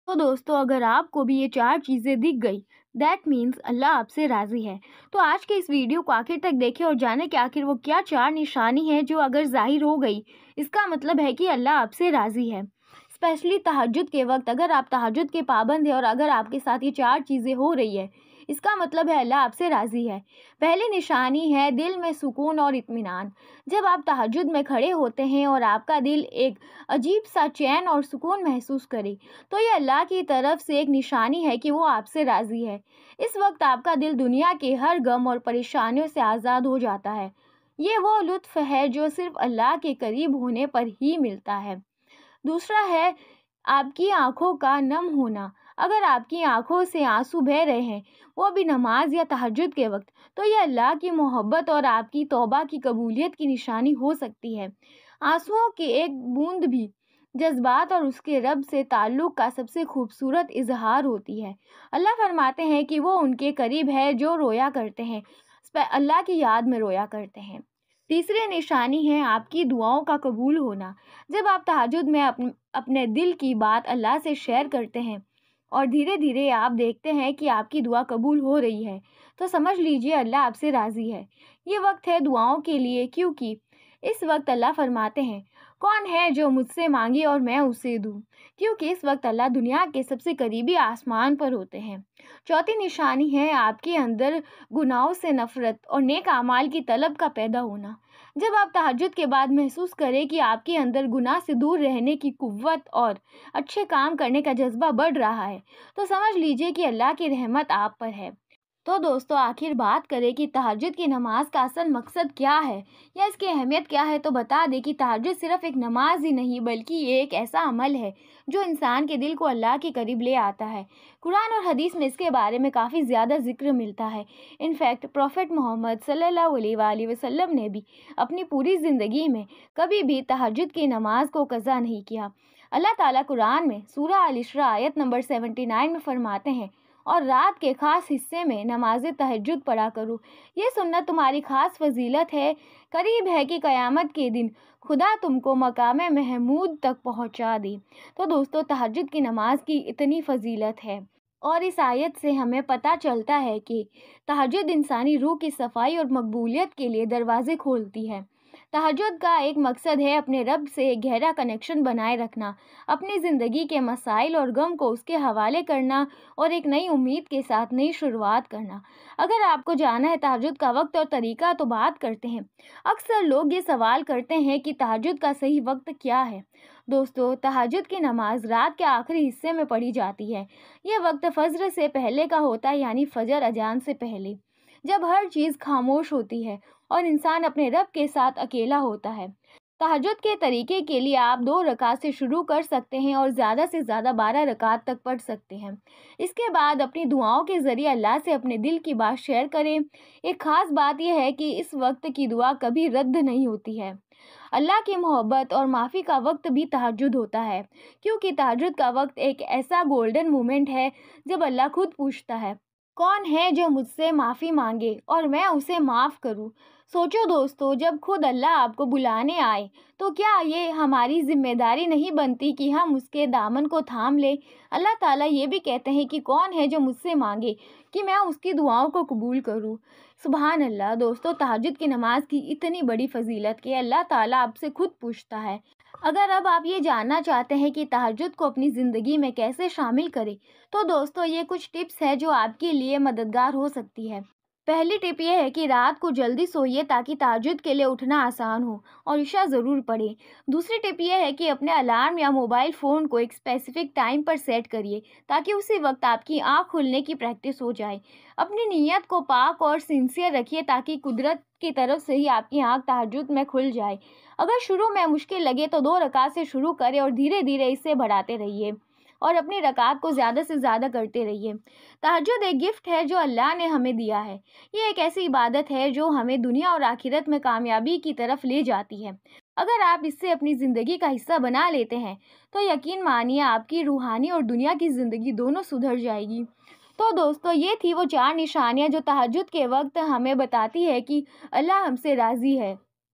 تو دوستوں اگر آپ کو بھی یہ 4 چیزیں دکھ گئی دیٹ مینس اللہ آپ سے راضی ہے۔ تو آج کے اس ویڈیو کو آخر تک دیکھیں اور جانیں کہ آخر وہ کیا 4 نشانی ہے جو اگر ظاہر ہو گئی اس کا مطلب ہے کہ اللہ آپ سے راضی ہے۔ اسپیشلی تہجد کے وقت اگر آپ تہجد کے پابند ہیں اور اگر آپ کے ساتھ یہ 4 چیزیں ہو رہی ہے اس کا مطلب ہے اللہ آپ سے راضی ہے۔ پہلی نشانی ہے دل میں سکون اور اطمینان۔ جب آپ تہجد میں کھڑے ہوتے ہیں اور آپ کا دل ایک عجیب سا چین اور سکون محسوس کرے تو یہ اللہ کی طرف سے ایک نشانی ہے کہ وہ آپ سے راضی ہے۔ اس وقت آپ کا دل دنیا کے ہر غم اور پریشانیوں سے آزاد ہو جاتا ہے۔ یہ وہ لطف ہے جو صرف اللہ کے قریب ہونے پر ہی ملتا ہے۔ دوسرا ہے آپ کی آنکھوں کا نم ہونا۔ اگر آپ کی آنکھوں سے آنسو بہہ رہے ہیں وہ بھی نماز یا تہجد کے وقت تو یہ اللہ کی محبت اور آپ کی توبہ کی قبولیت کی نشانی ہو سکتی ہے۔ آنسوؤں کی ایک بوند بھی جذبات اور اس کے رب سے تعلق کا سب سے خوبصورت اظہار ہوتی ہے۔ اللہ فرماتے ہیں کہ وہ ان کے قریب ہے جو رویا کرتے ہیں، اللہ کی یاد میں رویا کرتے ہیں۔ تیسری نشانی ہے آپ کی دعاؤں کا قبول ہونا۔ جب آپ تہجد میں اپنے دل کی بات اللہ سے شیئر کرتے ہیں اور دھیرے دھیرے آپ دیکھتے ہیں کہ آپ کی دعا قبول ہو رہی ہے تو سمجھ لیجئے اللہ آپ سے راضی ہے۔ یہ وقت ہے دعاؤں کے لیے، کیونکہ اس وقت اللہ فرماتے ہیں کون ہے جو مجھ سے مانگے اور میں اسے دوں، کیونکہ اس وقت اللہ دنیا کے سب سے قریبی آسمان پر ہوتے ہیں۔ چوتھی نشانی ہے آپ کے اندر گناہوں سے نفرت اور نیک اعمال کی طلب کا پیدا ہونا۔ جب آپ تہجد کے بعد محسوس کریں کہ آپ کے اندر گناہ سے دور رہنے کی قوت اور اچھے کام کرنے کا جذبہ بڑھ رہا ہے تو سمجھ لیجئے کہ اللہ کی رحمت آپ پر ہے۔ تو دوستو آخر بات کریں کہ تہجد کی نماز کا اصل مقصد کیا ہے یا اس کی اہمیت کیا ہے، تو بتا دیں کہ تہجد صرف ایک نماز ہی نہیں بلکہ یہ ایک ایسا عمل ہے جو انسان کے دل کو اللہ کے قریب لے آتا ہے۔ قرآن اور حدیث میں اس کے بارے میں کافی زیادہ ذکر ملتا ہے۔ انفیکٹ پروفیٹ محمد صلی اللہ علیہ وآلہ وسلم نے بھی اپنی پوری زندگی میں کبھی بھی تہجد کی نماز کو قضا نہیں کیا۔ اللہ تعالیٰ قرآن میں سورہ الاسراء آیت نمبر 79 میں فرماتے ہیں اور رات کے خاص حصے میں نماز تہجد پڑھا کرو، یہ سنت تمہاری خاص فضیلت ہے، قریب ہے کہ قیامت کے دن خدا تم کو مقام محمود تک پہنچا دے۔ تو دوستو تہجد کی نماز کی اتنی فضیلت ہے اور اس آیت سے ہمیں پتہ چلتا ہے کہ تہجد انسانی روح کی صفائی اور مقبولیت کے لیے دروازے کھولتی ہے۔ تہجد کا ایک مقصد ہے اپنے رب سے ایک گہرا کنیکشن بنائے رکھنا، اپنی زندگی کے مسائل اور غم کو اس کے حوالے کرنا اور ایک نئی امید کے ساتھ نئی شروعات کرنا۔ اگر آپ کو جانا ہے تہجد کا وقت اور طریقہ تو بات کرتے ہیں۔ اکثر لوگ یہ سوال کرتے ہیں کہ تہجد کا صحیح وقت کیا ہے؟ دوستو تہجد کی نماز رات کے آخری حصے میں پڑھی جاتی ہے۔ یہ وقت فجر سے پہلے کا ہوتا ہے، یعنی فجر اذان سے پہلے، جب ہر چیز خاموش ہوتی ہے اور انسان اپنے رب کے ساتھ اکیلا ہوتا ہے۔ تہجد کے طریقے کے لیے آپ 2 رکعت سے شروع کر سکتے ہیں اور زیادہ سے زیادہ 12 رکعت تک پڑھ سکتے ہیں۔ اس کے بعد اپنی دعاؤں کے ذریعے اللہ سے اپنے دل کی بات شیئر کریں۔ ایک خاص بات یہ ہے کہ اس وقت کی دعا کبھی رد نہیں ہوتی ہے۔ اللہ کی محبت اور معافی کا وقت بھی تہجد ہوتا ہے، کیونکہ تہجد کا وقت ایک ایسا گولڈن مومنٹ ہے جب اللہ خود پوچھتا ہے کون ہے جو مجھ سے معافی مانگے اور میں اسے معاف کروں۔ سوچو دوستو جب خود اللہ آپ کو بلانے آئے تو کیا یہ ہماری ذمہ داری نہیں بنتی کہ ہم اس کے دامن کو تھام لیں؟ اللہ تعالیٰ یہ بھی کہتے ہیں کہ کون ہے جو مجھ سے مانگے کہ میں اس کی دعاؤں کو قبول کروں۔ سبحان اللہ۔ دوستو تہجد کی نماز کی اتنی بڑی فضیلت کہ اللہ تعالیٰ آپ سے خود پوچھتا ہے۔ اگر اب آپ یہ جاننا چاہتے ہیں کہ تہجد کو اپنی زندگی میں کیسے شامل کریں تو دوستو یہ کچھ ٹپس ہے جو آپ کے لیے مددگار ہو سکتی ہے۔ پہلی ٹپ یہ ہے کہ رات کو جلدی سوئیے تاکہ تہجد کے لیے اٹھنا آسان ہو اور عشاء ضرور پڑھیں۔ دوسری ٹپ یہ ہے کہ اپنے الارم یا موبائل فون کو ایک اسپیسیفک ٹائم پر سیٹ کریے تاکہ اسی وقت آپ کی آنکھ کھلنے کی پریکٹس ہو جائے۔ اپنی نیت کو پاک اور سنسیئر رکھیے تاکہ قدرت کی طرف سے ہی آپ کی آنکھ تہجد میں کھل جائے۔ اگر شروع میں مشکل لگے تو 2 رکعت سے شروع کریں اور دھیرے دھیرے اسے بڑھاتے رہیے اور اپنی رکعت کو زیادہ سے زیادہ کرتے رہیے۔ تہجد ایک گفٹ ہے جو اللہ نے ہمیں دیا ہے۔ یہ ایک ایسی عبادت ہے جو ہمیں دنیا اور آخرت میں کامیابی کی طرف لے جاتی ہے۔ اگر آپ اس سے اپنی زندگی کا حصہ بنا لیتے ہیں تو یقین مانیے آپ کی روحانی اور دنیا کی زندگی دونوں سدھر جائے گی۔ تو دوستو یہ تھی وہ 4 نشانیاں جو تہجد کے وقت ہمیں بتاتی ہے کہ اللہ ہم سے راضی ہے۔